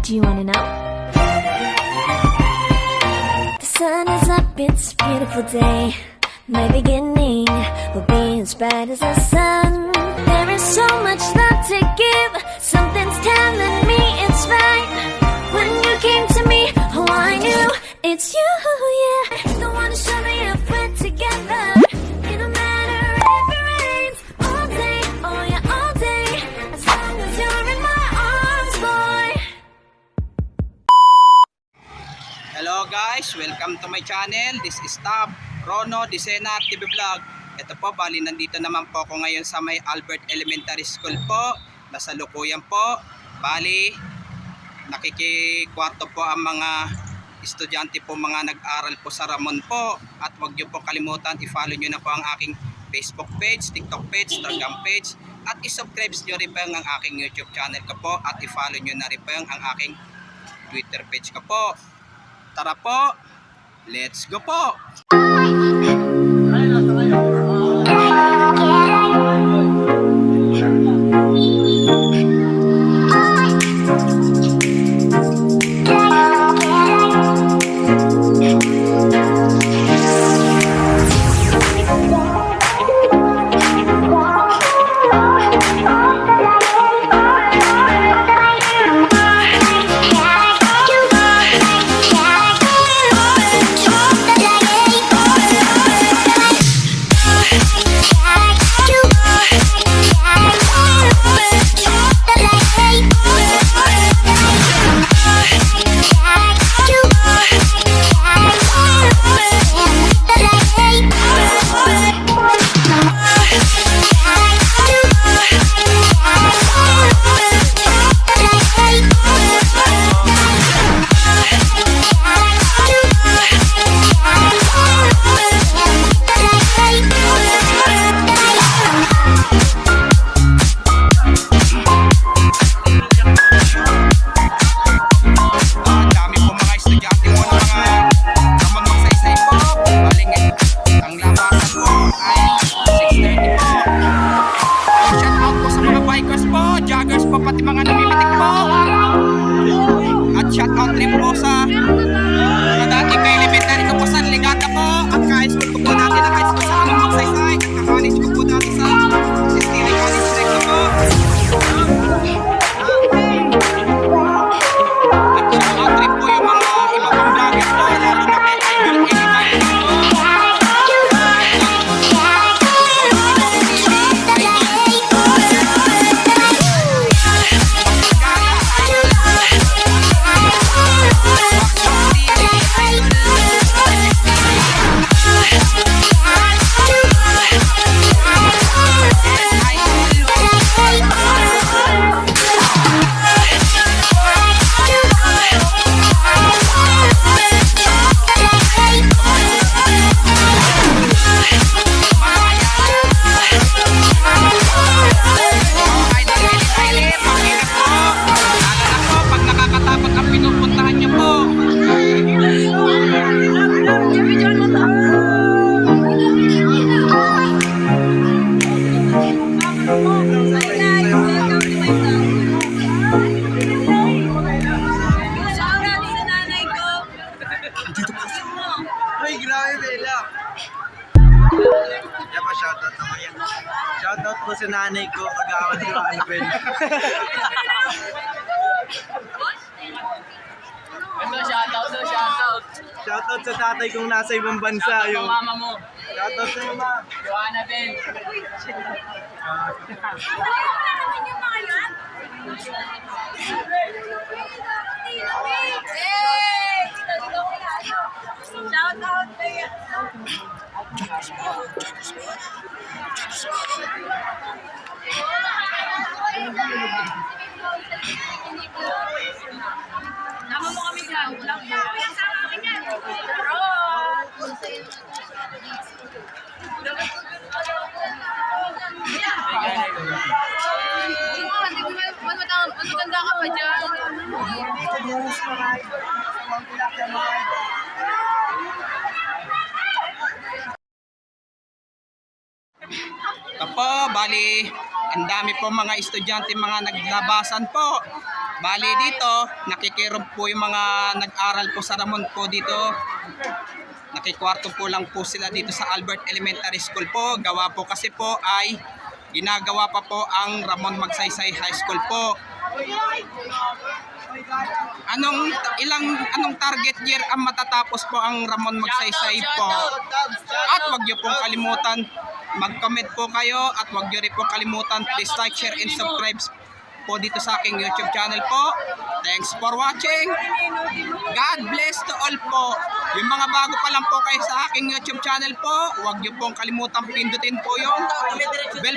Do you wanna know? The sun is up, it's a beautiful day. My beginning will be as bright as the sun. There is so much love to give. Something's telling me it's right. When you came to me, oh, I knew it's you, yeah. The one to show me if we're together. It don't matter if it rains all day, oh yeah, all day. As long as you're in my arms, boy. Hello guys, welcome to my channel. This is Tab Rono Disena TV Vlog. Ito po, bali nandito naman po ako ngayon sa may Albert Elementary School po. Nasalukuyan po. Bali, nakikikwarto po ang mga estudyante po, mga nag-aral po sa Ramon po. At huwag nyo po kalimutan, i-follow nyo na po ang aking Facebook page, TikTok page, Instagram page. At i-subscribe nyo rin po ang aking YouTube channel ko po. At i-follow nyo na rin po ang aking Twitter page ko po. Tara po, let's go po! Joggers po, pati mga namimitik po. At shoutout rin po sa mga dating may elementary ko po sa Ligata po. At kahit school ko po natin na kahit school sa anong magsaysay. At ka-college ko po natin sa Stili College Recto po. At shoutout rin po yung mga iba pang vloggers po, lalo na kay Idol Elementary po. Ay, grabe, Bella. Kaya pa, shoutout naman yan. Shoutout po sa nanay ko, kagawan si Annabel. Shoutout. Shoutout sa tatay kong nasa ibang bansa. Shoutout sa mama mo. Shoutout sa mama. Joanna Ben. Shout out to you. Nama mo kami dyan. Vlog mo. Maganda ka pa dyan. Ito po, bali, ang dami po mga estudyante, mga naglabasan po. Bali dito, nakikiroon po yung mga nag-aral po sa Ramon po dito. Nakikwarto po lang po sila dito sa Albert Elementary School po. Gawa po kasi po ay ginagawa pa po ang Ramon Magsaysay High School po. Anong target year ang matatapos po ang Ramon Magsaysay po? At wag niyo pong kalimutan mag-comment po kayo at wag niyo rin pong kalimutan please like, share and subscribe po dito sa aking YouTube channel po. Thanks for watching. God bless to all po. Yung mga bago pa lang po kayo sa aking YouTube channel po, huwag niyo pong kalimutan pindutin po yung bell